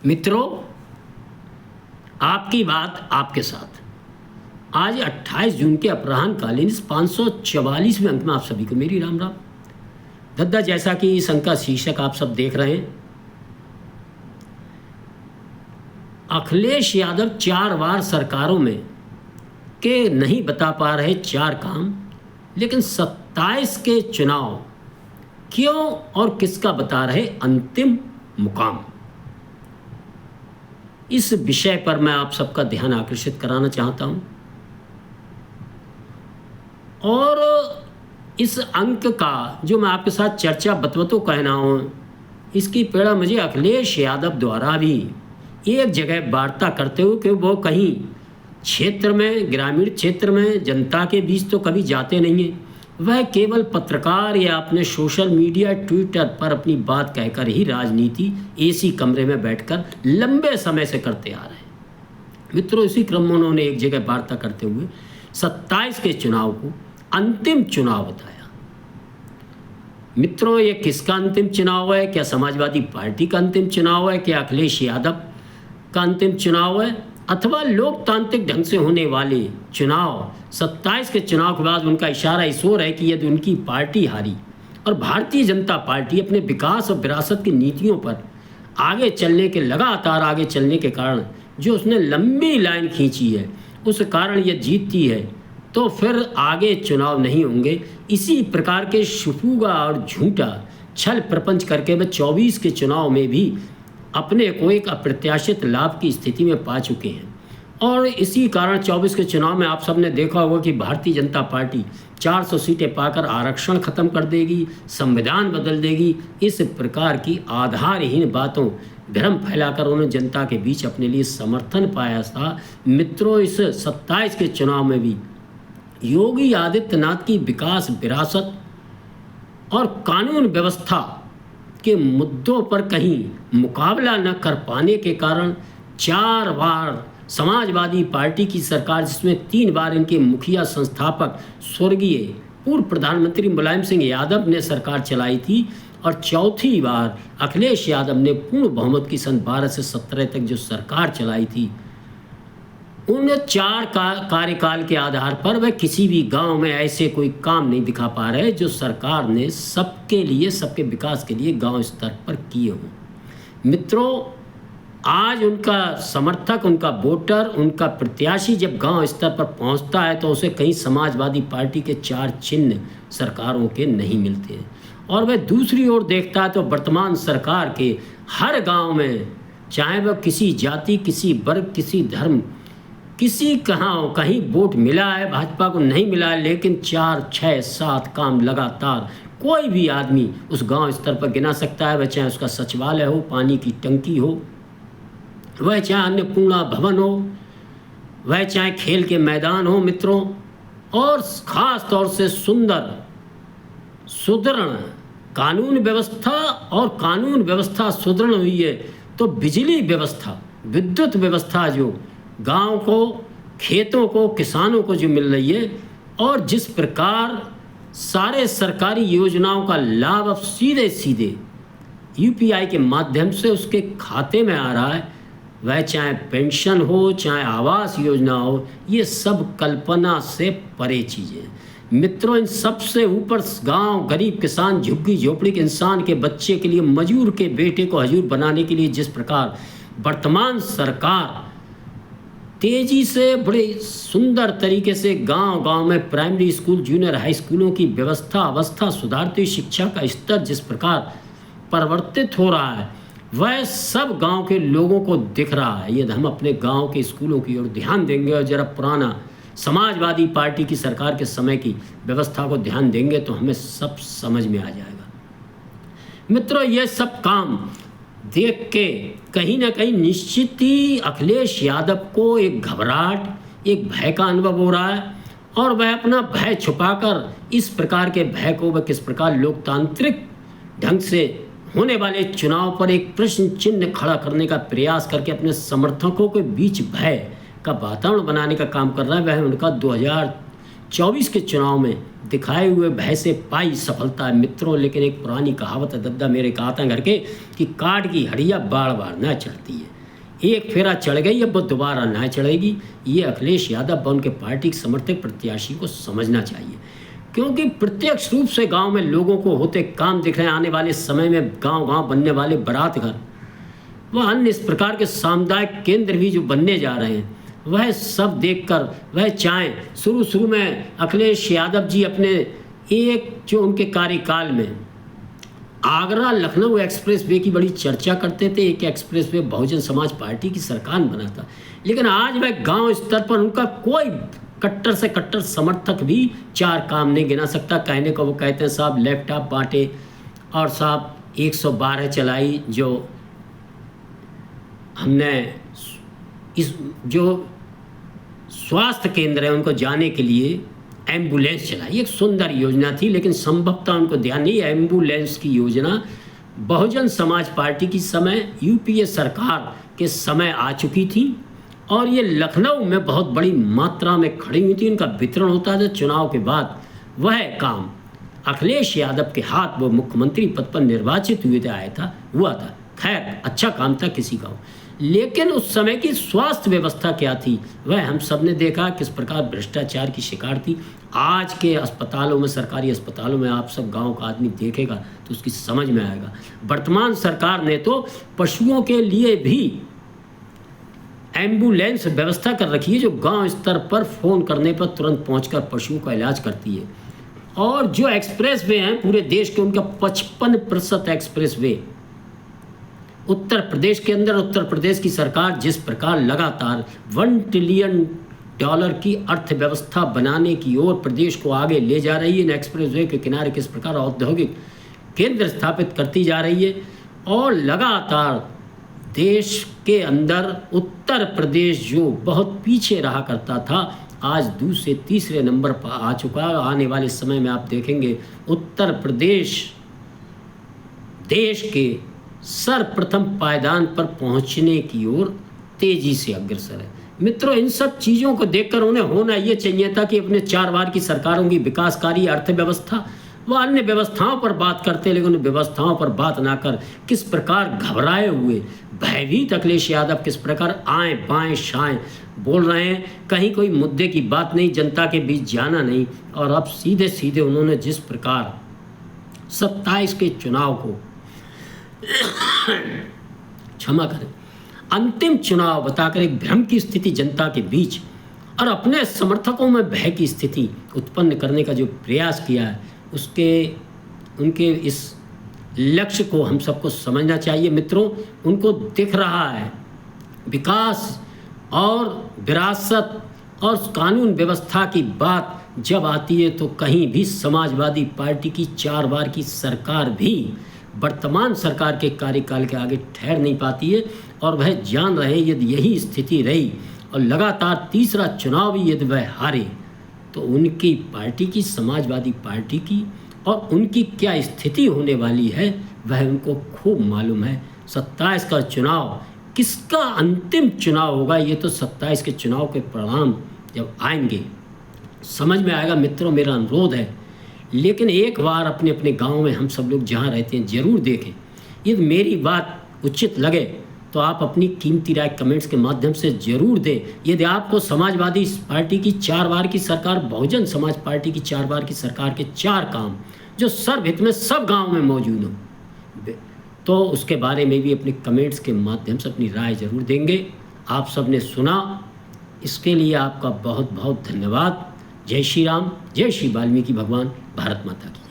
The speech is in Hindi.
मित्रों, आपकी बात आपके साथ। आज 28 जून के अपराह्नकालीन इस 544वें अंक में आप सभी को मेरी राम राम। दद्दा, जैसा कि इस अंक का शीर्षक आप सब देख रहे हैं, अखिलेश यादव 4 बार सरकारों में के नहीं बता पा रहे 4 काम, लेकिन 27 के चुनाव क्यों और किसका बता रहे अंतिम मुकाम। इस विषय पर मैं आप सबका ध्यान आकर्षित कराना चाहता हूं और इस अंक का जो मैं आपके साथ चर्चा बतवतो कहना हूं, इसकी प्रेरणा मुझे अखिलेश यादव द्वारा भी एक जगह वार्ता करते हुए कि वो कहीं क्षेत्र में, ग्रामीण क्षेत्र में जनता के बीच तो कभी जाते नहीं हैं, वह केवल पत्रकार या अपने सोशल मीडिया ट्विटर पर अपनी बात कहकर ही राजनीति एसी कमरे में बैठकर लंबे समय से करते आ रहे हैं। मित्रों, इसी क्रम में उन्होंने एक जगह वार्ता करते हुए 27 के चुनाव को अंतिम चुनाव बताया। मित्रों, ये किसका अंतिम चुनाव है? क्या समाजवादी पार्टी का अंतिम चुनाव है? क्या अखिलेश यादव का अंतिम चुनाव है? अथवा लोकतांत्रिक ढंग से होने वाले चुनाव 27 के चुनाव के बाद उनका इशारा इस ओर है कि यदि उनकी पार्टी हारी और भारतीय जनता पार्टी अपने विकास और विरासत की नीतियों पर आगे चलने के, लगातार आगे चलने के कारण जो उसने लंबी लाइन खींची है, उस कारण यह जीतती है, तो फिर आगे चुनाव नहीं होंगे। इसी प्रकार के शुफूगा और झूठा छल प्रपंच करके वह 24 के चुनाव में भी अपने को एक अप्रत्याशित लाभ की स्थिति में पा चुके हैं। और इसी कारण 24 के चुनाव में आप सबने देखा होगा कि भारतीय जनता पार्टी 400 सीटें पाकर आरक्षण खत्म कर देगी, संविधान बदल देगी। इस प्रकार की आधारहीन बातों, भ्रम फैलाकर उन्होंने जनता के बीच अपने लिए समर्थन पाया था। मित्रों, इस 27 के चुनाव में भी योगी आदित्यनाथ की विकास, विरासत और कानून व्यवस्था के मुद्दों पर कहीं मुकाबला न कर पाने के कारण 4 बार समाजवादी पार्टी की सरकार, जिसमें 3 बार इनके मुखिया संस्थापक स्वर्गीय पूर्व प्रधानमंत्री मुलायम सिंह यादव ने सरकार चलाई थी, और चौथी बार अखिलेश यादव ने पूर्ण बहुमत की सन 12 से 17 तक जो सरकार चलाई थी, उन 4 कार्यकाल के आधार पर वह किसी भी गांव में ऐसे कोई काम नहीं दिखा पा रहे जो सरकार ने सबके लिए, सबके विकास के लिए गांव स्तर पर किए हों। मित्रों, आज उनका समर्थक, उनका वोटर, उनका प्रत्याशी जब गांव स्तर पर पहुंचता है तो उसे कहीं समाजवादी पार्टी के 4 चिन्ह सरकारों के नहीं मिलते हैं, और वह दूसरी ओर देखता है तो वर्तमान सरकार के हर गाँव में, चाहे वह किसी जाति, किसी वर्ग, किसी धर्म, किसी कहीं वोट मिला है, भाजपा को नहीं मिला है, लेकिन 4, 6, 7 काम लगातार कोई भी आदमी उस गांव स्तर पर गिना सकता है। वह चाहे उसका सचिवालय हो, पानी की टंकी हो, वह चाहे अन्नपूर्णा भवन हो, वह चाहे खेल के मैदान हो। मित्रों, और ख़ास तौर से सुंदर, सुदृढ़ कानून व्यवस्था, और कानून व्यवस्था सुदृढ़ हुई है तो बिजली व्यवस्था, विद्युत व्यवस्था जो गांव को, खेतों को, किसानों को जो मिल रही है, और जिस प्रकार सारे सरकारी योजनाओं का लाभ अब सीधे सीधे यूपीआई के माध्यम से उसके खाते में आ रहा है, वह चाहे पेंशन हो, चाहे आवास योजना हो, ये सब कल्पना से परे चीज़ें हैं। मित्रों, इन सबसे ऊपर गांव, गरीब किसान, झुग्गी झोपड़ी के इंसान के बच्चे के लिए, मजूर के बेटे को हजूर बनाने के लिए जिस प्रकार वर्तमान सरकार तेजी से, बड़े सुंदर तरीके से गांव-गांव में प्राइमरी स्कूल, जूनियर हाई स्कूलों की अवस्था सुधारती, शिक्षा का स्तर जिस प्रकार परिवर्तित हो रहा है, वह सब गांव के लोगों को दिख रहा है। यदि हम अपने गांव के स्कूलों की ओर ध्यान देंगे और जरा पुराना समाजवादी पार्टी की सरकार के समय की व्यवस्था को ध्यान देंगे तो हमें सब समझ में आ जाएगा। मित्रों, ये सब काम देख के कहीं ना कहीं निश्चित ही अखिलेश यादव को एक घबराहट, एक भय का अनुभव हो रहा है, और वह अपना भय छुपाकर इस प्रकार के भय को वह किस प्रकार लोकतांत्रिक ढंग से होने वाले चुनाव पर एक प्रश्न चिन्ह खड़ा करने का प्रयास करके अपने समर्थकों के बीच भय का वातावरण बनाने का काम कर रहा है। वह उनका 2024 के चुनाव में दिखाए हुए भय से पाई सफलता है मित्रों। लेकिन एक पुरानी कहावत है, दद्दा मेरे कहते हैं घर के, कि काट की हड़िया बार बार न चढ़ती है। एक फेरा चढ़ गई, अब वो दोबारा ना चढ़ेगी। ये अखिलेश यादव व उनके पार्टी के समर्थक प्रत्याशी को समझना चाहिए, क्योंकि प्रत्यक्ष रूप से गांव में लोगों को होते काम दिख रहे हैं। आने वाले समय में गांव गांव बनने वाले बारात घर व अन्य इस प्रकार के सामुदायिक केंद्र भी जो बनने जा रहे हैं, वह सब देखकर वह चाहें। शुरू में अखिलेश यादव जी अपने एक जो उनके कार्यकाल में आगरा लखनऊ एक्सप्रेस वे की बड़ी चर्चा करते थे। एक express way Bahujan Samaj party की सरकार में बना था, लेकिन आज वह गांव स्तर पर उनका कोई कट्टर से कट्टर समर्थक भी 4 काम नहीं गिना सकता। कहने को वो कहते हैं साहब लैपटॉप बांटे और साहब 112 चलाई, जो हमने इस जो स्वास्थ्य केंद्र है उनको जाने के लिए एम्बुलेंस चलाई। एक सुंदर योजना थी, लेकिन संभवतः उनको ध्यान नहीं। एम्बुलेंस की योजना बहुजन समाज पार्टी की समय यूपीए सरकार के समय आ चुकी थी और ये लखनऊ में बहुत बड़ी मात्रा में खड़ी हुई थी। उनका वितरण होता था चुनाव के बाद। वह काम अखिलेश यादव के हाथ वो मुख्यमंत्री पद पर निर्वाचित हुआ था। खैर अच्छा काम था किसी का, लेकिन उस समय की स्वास्थ्य व्यवस्था क्या थी वह हम सब ने देखा, किस प्रकार भ्रष्टाचार की शिकार थी। आज के अस्पतालों में, सरकारी अस्पतालों में आप सब गांव का आदमी देखेगा तो उसकी समझ में आएगा। वर्तमान सरकार ने तो पशुओं के लिए भी एम्बुलेंस व्यवस्था कर रखी है, जो गांव स्तर पर फ़ोन करने पर तुरंत पहुंचकर पशुओं का इलाज करती है। और जो एक्सप्रेस वे हैं पूरे देश के, उनका 55% एक्सप्रेस वे उत्तर प्रदेश के अंदर। उत्तर प्रदेश की सरकार जिस प्रकार लगातार $1 ट्रिलियन की अर्थव्यवस्था बनाने की ओर प्रदेश को आगे ले जा रही है, इन एक्सप्रेस वे के किनारे किस प्रकार औद्योगिक केंद्र स्थापित करती जा रही है, और लगातार देश के अंदर उत्तर प्रदेश जो बहुत पीछे रहा करता था, आज दूसरे तीसरे नंबर पर आ चुका है। आने वाले समय में आप देखेंगे उत्तर प्रदेश देश के सर्वप्रथम पायदान पर पहुंचने की ओर तेजी से अग्रसर है। मित्रों, इन सब चीज़ों को देखकर उन्हें होना ये चाहिए था कि अपने 4 बार की सरकारों की विकासकारी अर्थव्यवस्था व अन्य व्यवस्थाओं पर बात करते, लेकिन उन व्यवस्थाओं पर बात ना कर किस प्रकार घबराए हुए भयभीत अखिलेश यादव किस प्रकार आए बाएं शाएं बोल रहे हैं। कहीं कोई मुद्दे की बात नहीं, जनता के बीच जाना नहीं, और अब सीधे सीधे उन्होंने जिस प्रकार 27 के चुनाव को क्षमा करें, अंतिम चुनाव बताकर एक भ्रम की स्थिति जनता के बीच और अपने समर्थकों में भय की स्थिति उत्पन्न करने का जो प्रयास किया है, उनके इस लक्ष्य को हम सबको समझना चाहिए। मित्रों, उनको दिख रहा है विकास और विरासत और कानून व्यवस्था की बात जब आती है तो कहीं भी समाजवादी पार्टी की 4 बार की सरकार भी वर्तमान सरकार के कार्यकाल के आगे ठहर नहीं पाती है। और वह जान रहे यदि यही स्थिति रही और लगातार तीसरा चुनाव भी यदि वह हारे तो उनकी पार्टी की, समाजवादी पार्टी की, और उनकी क्या स्थिति होने वाली है वह उनको खूब मालूम है। 27 का चुनाव किसका अंतिम चुनाव होगा, ये तो 27 के चुनाव के परिणाम जब आएंगे समझ में आएगा। मित्रों, मेरा अनुरोध है, लेकिन एक बार अपने अपने गांव में हम सब लोग जहां रहते हैं ज़रूर देखें। यदि मेरी बात उचित लगे तो आप अपनी कीमती राय कमेंट्स के माध्यम से ज़रूर दें। यदि आपको समाजवादी पार्टी की 4 बार की सरकार, बहुजन समाज पार्टी की 4 बार की सरकार के 4 काम जो सर्वहित में सब गांव में मौजूद हों, तो उसके बारे में भी अपने कमेंट्स के माध्यम से अपनी राय ज़रूर देंगे। आप सब ने सुना, इसके लिए आपका बहुत बहुत धन्यवाद। जय श्री राम, जय श्री वाल्मीकि भगवान, भारत माता की।